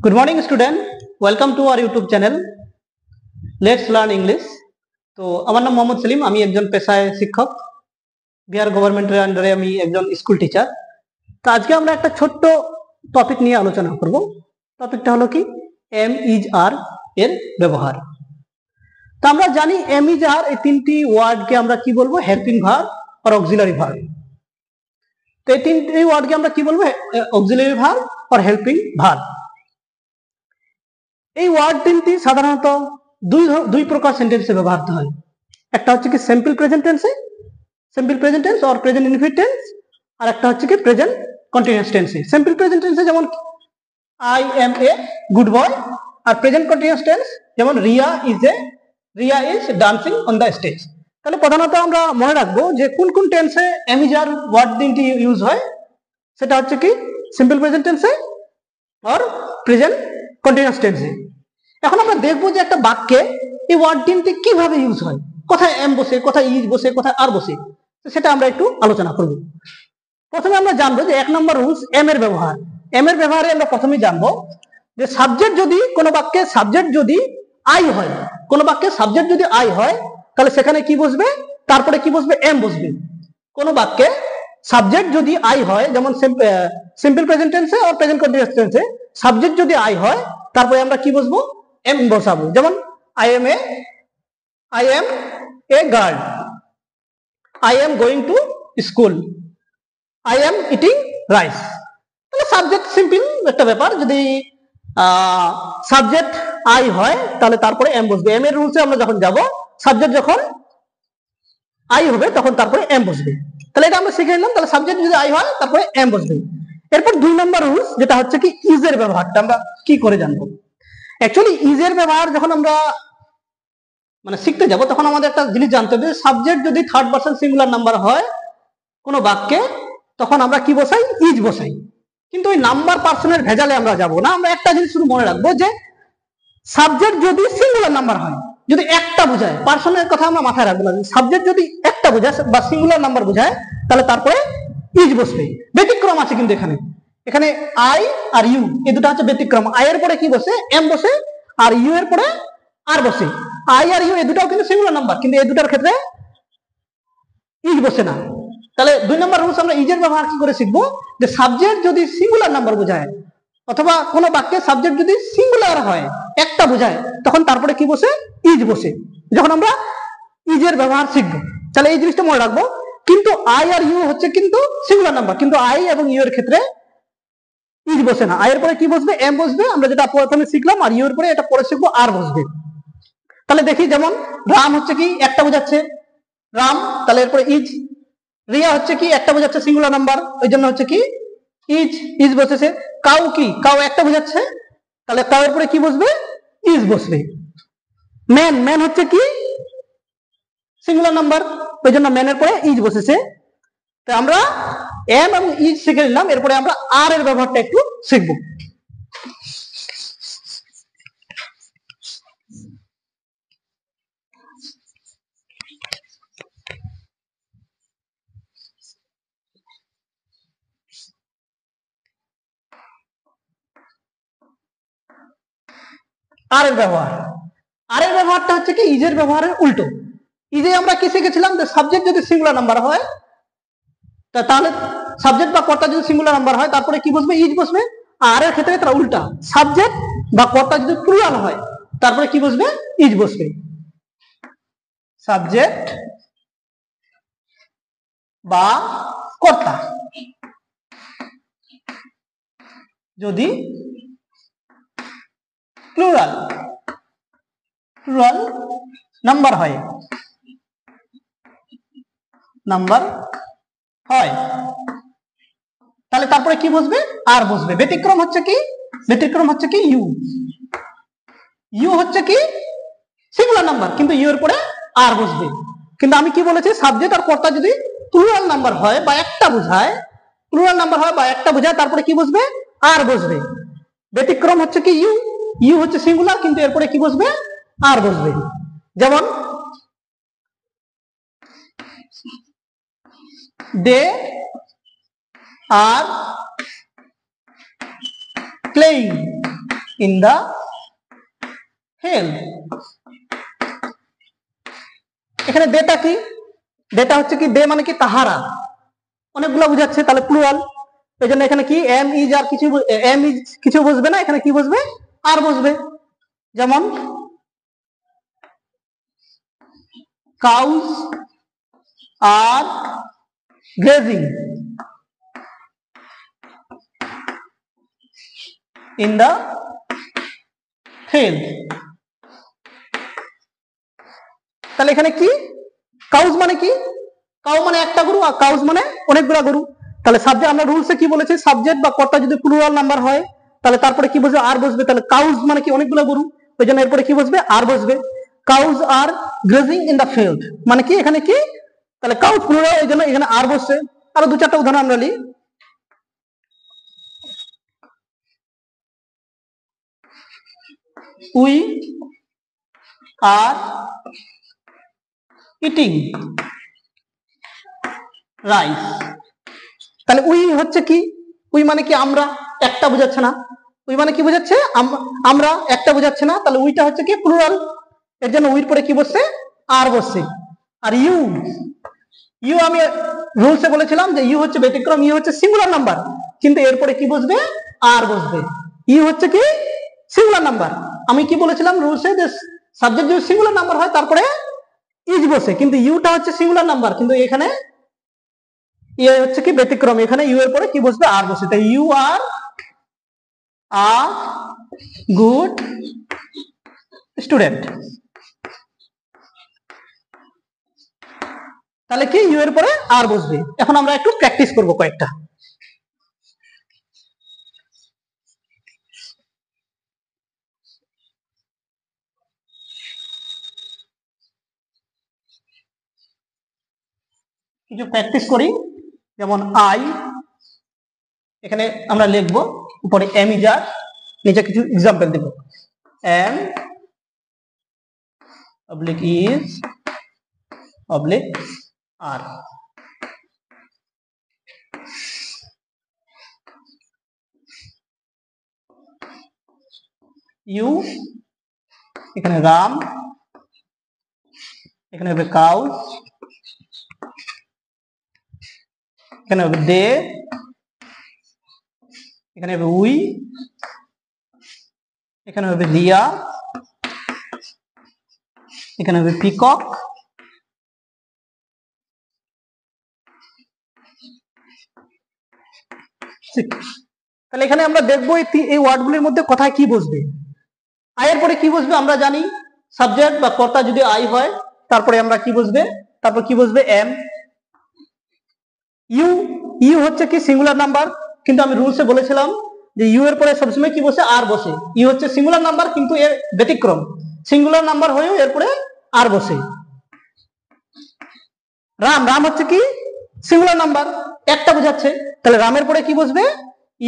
Good morning, student. Welcome to our YouTube channel. Let's learn English. তো আমার নাম মোহাম্মদ সেলিম, আমি একজন পেশায় শিক্ষক। বিহার গভর্নমেন্টের আন্ডারে আমি একজন স্কুল টিচার। তো আজকে আমরা একটা ছোট্ট টপিক নিয়ে আলোচনা করব। টপিকটা হলো কি এম ইজ আর এর ব্যবহার। তো আমরা জানি এম ইজ আর এই তিনটি ওয়ার্ডকে আমরা কি বলবো, হেল্পিং ভার্ব আর অক্সিলারি ভার্ব। তো এই তিনটি ওয়ার্ডকে আমরা কি বলবো, অক্সিলারি ভার্ব আর হেল্পিং ভার্ব। এই ওয়ার্ড তিনটি সাধারণত দুই প্রকার সেন্টেন্সে ব্যবহৃত হয়। একটা হচ্ছে কি সিম্পল প্রেজেন্ট টেন্সে, simple present tense or present infinite tense, আর একটা হচ্ছে কি প্রেজেন্ট কন্টিনিউয়াস টেন্সে। সিম্পল প্রেজেন্ট টেন্সে যেমন I am a good boy, আর প্রেজেন্ট কন্টিনিউয়াস টেন্স যেমন Riya is dancing on the stage. তাহলে প্রধানত আমরা মনে রাখবো যে কোন কোন টেন্সে এম ইজ আর ওয়ার্ড তিনটি ইউজ হয়। সেটা হচ্ছে কি সিম্পল প্রেজেন্ট টেন্সে আর প্রেজেন্ট কন্টিনিউয়াস টেন্সে। এখন আমরা দেখবো যে একটা বাক্যে এই ওয়ার্ড তিনটি কিভাবে ইউজ হয়, কোথায় এম বসে, কোথায় ইজ বসে, কোথায় আর বসে, সেটা আমরা একটু আলোচনা করব। প্রথমে আমরা জানবো যে 1 নম্বর রুলস এম এর ব্যবহার। এম এর ব্যবহারে আমরা প্রথমেই জানবো যে সাবজেক্ট যদি কোনো বাক্যে সাবজেক্ট যদি আই হয়, কোনো বাক্যে সাবজেক্ট যদি আই হয় তাহলে সেখানে কি বসবে, তারপরে কি বসবে, এম বসবে। কোনো বাক্যে সাবজেক্ট যদি আই হয়, যেমন সিম্পল প্রেজেন্ট টেন্সে আর প্রেজেন্ট কন্টিনিউয়াস টেন্সে সাবজেক্ট যদি আই হয় তারপরে আমরা কি বসবো, এম বসাবো। যেমন I am a girl, I am going to school, I am eating rice. তাহলে সাবজেক্ট সিম্পল একটা ব্যাপার, যদি সাবজেক্ট আই হয় তাহলে তারপরে এম বসবে। এম এর রুলসে আমরা যখন যাব, সাবজেক্ট যখন আই হবে তখন তারপরে এম বসবে। তাহলে এটা আমরা শিখে নিলাম। তাহলে সাবজেক্ট যদি আই হয় তারপরে এম বসবে। এরপর 2 নম্বর রুলস যেটা হচ্ছে কি ইজ এর ব্যবহারটা আমরা কি করে জানবো। অ্যাকচুয়ালি ইজ এর ব্যবহার যখন আমরা শিখতে যাব তখন আমাদের একটা জিনিস জানতে হবে, সাবজেক্ট যদি থার্ড পারসন সিঙ্গুলার নাম্বার হয় কোনো বাক্যে তখন আমরা কি বসাই, ইজ বসাই। কিন্তু ওই নাম্বার পার্সনের ভেজালে আমরা যাব না। আমরা একটা জিনিস শুধু মনে রাখবো যে সাবজেক্ট যদি সিঙ্গুলার নাম্বার হয়, যদি একটা বোঝায়, পার্সনের কথা আমরা মাথায় রাখবো না। সাবজেক্ট যদি একটা বোঝায় বা সিঙ্গুলার নাম্বার বোঝায় তাহলে তারপরে ইজ বসবে। ব্যতিক্রম আছে কিন্তু এখানে আই আর ইউ এই দুটো হচ্ছে ব্যতিক্রম। আই এর পরে কি বসে, এম বসে, আর ইউ এর পরে আর বসে। আই আর ইউ এই দুটাও কিন্তু সিঙ্গুলার নাম্বার, কিন্তু এই দুটার ক্ষেত্রে ইজ বসে না। তাহলে 2 নম্বর রুলস আমরা ইজের ব্যবহার কি করে শিখবো, যে সাবজেক্ট যদি সিঙ্গুলার নাম্বার বোঝায় অথবা কোনো বাক্যে সাবজেক্ট যদি সিঙ্গুলার হয়, একটা বোঝায়, তখন তারপরে কি বসে, ইজ বসে। যখন আমরা ইজের ব্যবহার শিখবো তাহলে এই জিনিসটা মনে রাখবো। কিন্তু আই আর ইউ হচ্ছে কিন্তু সিঙ্গুলার নাম্বার, কিন্তু আই এবং ইউ এর ক্ষেত্রে ইজ বসে না। আই এর পরে কি বসবে, এম বসবে, আমরা যেটা প্রথমে শিখলাম। আর ইউ এর পরে এটা পরে শিখবো আর বসবে। তাহলে দেখি, যেমন রাম হচ্ছে কি একটা বোঝাচ্ছে, রাম, তাহলে এরপরে ইজ। রিয়া হচ্ছে কি একটা বোঝাচ্ছে, সিঙ্গুলার নাম্বার, ওই জন্য হচ্ছে কি ইজ বসেছে। কাউ কি, কাউ একটা বোঝাচ্ছে, তাহলে কাউ এর পরে কি বসবে, ইজ বসবে। ম্যান হচ্ছে কি সিঙ্গুলার নাম্বার, ওই জন্য ম্যানের পরে ইজ বসেছে। তো আমরা এম এবং ইজ শিখে নিলাম। এরপরে আমরা আর এর ব্যবহারটা একটু শিখবো। আর এর ব্যবহারটা হচ্ছে কি ইজের ব্যবহারের উল্টো। ইজে আমরা কি শিখেছিলাম, যে সাবজেক্ট যদি সিঙ্গুলার নাম্বার হয় তাহলে সাবজেক্ট বা কর্তা যদি সিঙ্গুলার নাম্বার হয় তারপরে কি বসবে, ইজ বসবে। আর এর ক্ষেত্রে তারা উল্টা, সাবজেক্ট বা কর্তা যদি প্লুরাল হয় তারপরে কি বসবে, ইজ বসবে। সাবজেক্ট বা কর্তা যদি প্লুরাল নাম্বার হয় তাহলে তারপরে কি বসবে, আর বসবে। ব্যতিক্রম হচ্ছে কি ইউ হচ্ছে কি সিঙ্গুলার নাম্বার, কিন্তু ইউ এর পরে আর বসবে। কিন্তু আমি কি বলেছি, সাবজেক্ট আর কর্তা যদি প্লুরাল নাম্বার হয় বা একটা বোঝায়, তারপরে কি বসবে, আর বসবে। ব্যতিক্রম হচ্ছে কি ইউ হচ্ছে সিঙ্গুলার, কিন্তু এরপরে কি বসবে, আর বসবে। যেমন they are playing, in the health. এখানে দেটা কি, দেটা হচ্ছে কি, দে মানে কি তাহারা, অনেকগুলো বুঝাচ্ছে, তাহলে প্লুরাল। এই জন্য এখানে কি এম ইজ আর কিছু, এম ইজ কিছু বসবে না, এখানে কি বসবে, আর বসবে। যেমন cows are grazing in the field। তাহলে এখানে কি, কাউজ মানে কি, কাউ মানে একটা গরু, আর কাউজ মানে অনেকগুলা গরু। তাহলে সাবজেক্ট, আমরা রুলসে কি বলেছি, সাবজেক্ট বা কর্তা যদি প্লুরাল নাম্বার হয় তাহলে তারপরে কি বসবে, আর বসবে। তাহলে কাউজ মানে কি অনেকগুলো গরু, ওই জন্য এরপরে কি বসবে, আর বসবে। Cows are grazing in the field মানে কি, এখানে কি, তাহলে কাউজ প্লুরাল, এই জন্য এখানে আর বসছে। আরো দু চারটা উদাহরণ আমরা নিই। We are eating rice. তাহলে উই হচ্ছে কি, উই মানে কি আমরা, একটা বোঝাচ্ছে না। উই মানে কি বোঝাচ্ছে, আমরা, একটা বোঝাচ্ছে না। তাহলে উইটা হচ্ছে কি প্লুরাল, এর জন্য উইর পরে কি বসছে, আর বসছে। আর ইউ, ইউ আমি রুলসে বলেছিলাম যে ইউ হচ্ছে ব্যতিক্রম, ইউ হচ্ছে সিঙ্গুলার নাম্বার, কিন্তু এরপরে কি বসবে, আর বসবে। ইউ হচ্ছে কি সিঙ্গুলার নাম্বার, আমি কি বলেছিলাম রুলসে যে সাবজেক্ট যদি সিঙ্গুলার নাম্বার হয় তারপরে ইজ বসে, কিন্তু ইউটা হচ্ছে সিঙ্গুলার নাম্বার, কিন্তু এখানে ইয়ে হচ্ছে কি ব্যতিক্রম, এখানে ইউ এর পরে কি বসবে, আর বসে। তাই you are a good student. তাহলে কি ইউ এর পরে আর বসবে। এখন আমরা একটু প্র্যাকটিস করব কয়েকটা। কিছু প্র্যাকটিস করি, যেমন আই, এখানে আমরা লিখবো উপরে এম ইজ আর, নিচে কিছু এক্সাম্পল দেব। Am oblique is oblique are. You, এখানে রাম, এখানে হবে কাউস, এখানে হবে দে, এখানে হবে উই, এখানে হবে রিয়া, এখানে হবে পিকক, তাহলে এখানে আমরা দেখবো এই ওয়ার্ডগুলির মধ্যে কোথায় কি বসবে। আয়ের পরে কি বসবে আমরা জানি, সাবজেক্ট বা কর্তা যদি আই হয় তারপরে আমরা কি বসবে, তারপর কি বসবে, এম। ইউ, ইউ হচ্ছে কি সিঙ্গুলার নাম্বার, কিন্তু আমি রুলসে বলেছিলাম যে ইউ এর পরে সবসময় কি বসে, আর বসে। ইউ হচ্ছে সিঙ্গুলার নাম্বার, কিন্তু এর ব্যতিক্রম, সিঙ্গুলার নাম্বার হয়েও এরপরে আর বসে। রাম, রাম হচ্ছে কি সিঙ্গুলার নাম্বার, একটা বোঝাচ্ছে, তাহলে রামের পরে কি বসবে,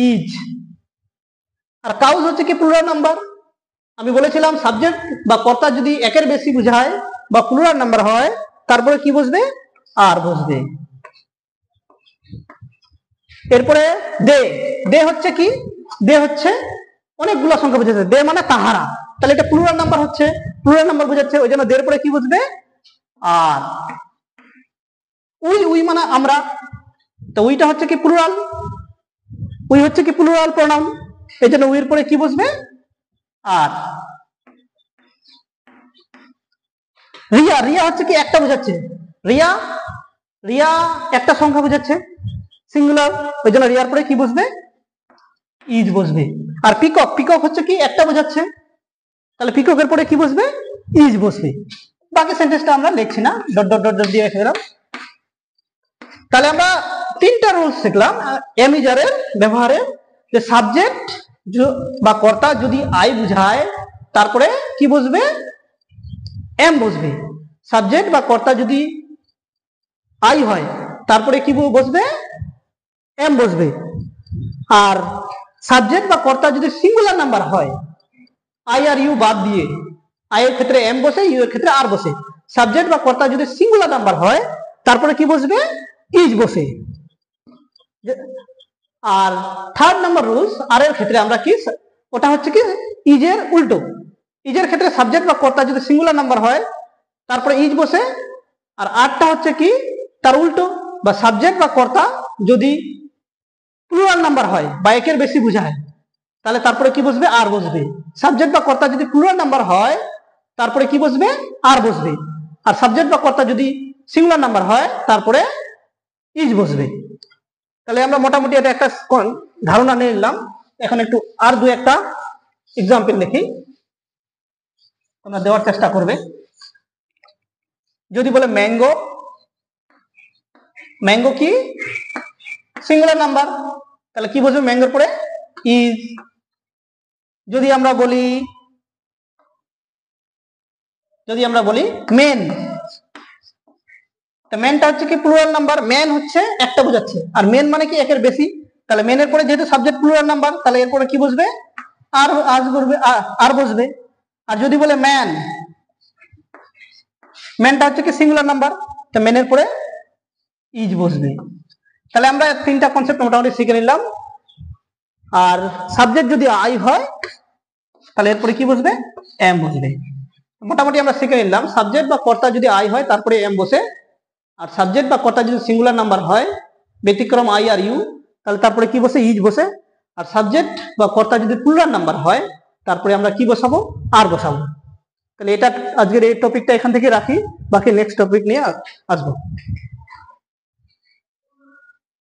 ইজ। আর কাউজ হচ্ছে কি প্লুরাল নাম্বার, আমি বলেছিলাম সাবজেক্ট বা কর্তা যদি একের বেশি বোঝায় বা প্লুরাল নাম্বার হয় তারপরে কি বসবে, আর বসবে। এরপরে দে, দে হচ্ছে কি, দে হচ্ছে অনেকগুলো সংখ্যা বোঝাচ্ছে, দে মানে তাহারা, তাহলে এটা প্লুরাল নাম্বার হচ্ছে, প্লুরাল নাম্বার বোঝাচ্ছে, ওই জন্য দের পরে কি বসবে, আর। উই, উই মানে আমরা, তো উইটা হচ্ছে কি প্লুরাল, উই হচ্ছে কি প্লুরাল প্রোনাউন, এই জন্য উইয়ের পরে কি বসবে, আর। রিয়া, রিয়া হচ্ছে কি একটা বোঝাচ্ছে, রিয়া, রিয়া একটা সংখ্যা বোঝাচ্ছে সিঙ্গুলার, ওই জন্য রিয়ার পরে কি বসবে, ইজ বসবে। আর পিকক, পিকক হচ্ছে কি একটা বোঝাচ্ছে, তাহলে পিককের পরে কি বসবে, ইজ বসবে। বাকি সেন্টেন্সটা আমরা লিখছি না, ডট ডট ডট দিয়ে রেখে দিলাম। তাহলে আমরা তিনটা রুলস শিখলাম এম ইজারের ব্যবহারে, যে সাবজেক্ট বা কর্তা যদি আই বুঝায় তারপরে কি বসবে, এম বসবে। সাবজেক্ট বা কর্তা যদি আই হয় তারপরে কি বসবে, এম বসবে। আর সাবজেক্ট বা কর্তা যদি সিঙ্গুলার নাম্বার হয়, আই আর ইউ বাদ দিয়ে, আই এর ক্ষেত্রে এম বসে, ইউ এর ক্ষেত্রে আর বসে। সাবজেক্ট বা কর্তা যদি সিঙ্গুলার নাম্বার হয় তারপরে কি বসবে, ইজ বসে। আর থার্ড নাম্বার রুলস, আর এর ক্ষেত্রে আমরা কি ওটা হচ্ছে কি ইজ এর উল্টো। ইজের ক্ষেত্রে সাবজেক্ট বা কর্তা যদি সিঙ্গুলার নাম্বার হয় তারপরে ইজ বসে, আর আরটা হচ্ছে কি তার উল্টো, বা সাবজেক্ট বা কর্তা যদি প্লুরাল নাম্বার হয় বা একের বেশি বোঝায় তাহলে তারপরে কি বসবে? আর বসবে। সাবজেক্ট বা কর্তা যদি প্লুরাল নাম্বার হয় তারপরে কি বসবে? আর বসবে। আর সাবজেক্ট বা কর্তা যদি সিঙ্গুলার নাম্বার হয় তারপরে ইজ বসবে। তাহলে আমরা মোটামুটি এটা একটা ধারণা নিয়ে নিলাম। এখন একটু আর দু একটা এক্সাম্পল দেখি, তোমরা দেওয়ার চেষ্টা করবে। যদি বলে ম্যাঙ্গো, ম্যাঙ্গো কি সিঙ্গুলার নাম্বার, তাহলে কি বসবে ম্যাঙ্গোর পরে? ইজ। যদি আমরা বলি মেন, মেনটা হচ্ছে কি প্লুরাল নাম্বার, মেন হচ্ছে একটা বোঝাচ্ছে, আর মেন মানে কি একের বেশি, তাহলে মেনের পরে যেহেতু সাবজেক্ট প্লুরাল নাম্বার তাহলে এরপরে কি বসবে? আর বসবে। আর যদি বলে ম্যান, ম্যানটা হচ্ছে কি সিঙ্গুলার নাম্বার, তো মেনের পরে ইজ বসবে। তাহলে আমরা তিনটা কনসেপ্ট মোটামুটি শিখে নিলাম। আর সাবজেক্ট যদি আই হয় তাহলে এরপরে কি বসবে? এম বসবে। মোটামুটি আমরা শিখে নিলাম সাবজেক্ট বা কর্তা যদি আই হয় তারপরে এম বসে, আর সাবজেক্ট বা কর্তা যদি সিঙ্গুলার নাম্বার হয় ব্যতিক্রম আই আর ইউ তাহলে তারপরে কি বসে? ইজ বসে। আর সাবজেক্ট বা কর্তা যদি প্লুরাল নাম্বার হয় তারপরে আমরা কি বসাবো? আর বসাবো। তাহলে এটা আজকের এই টপিকটা এখান থেকে রাখি, বাকি নেক্সট টপিক নিয়ে আসবো।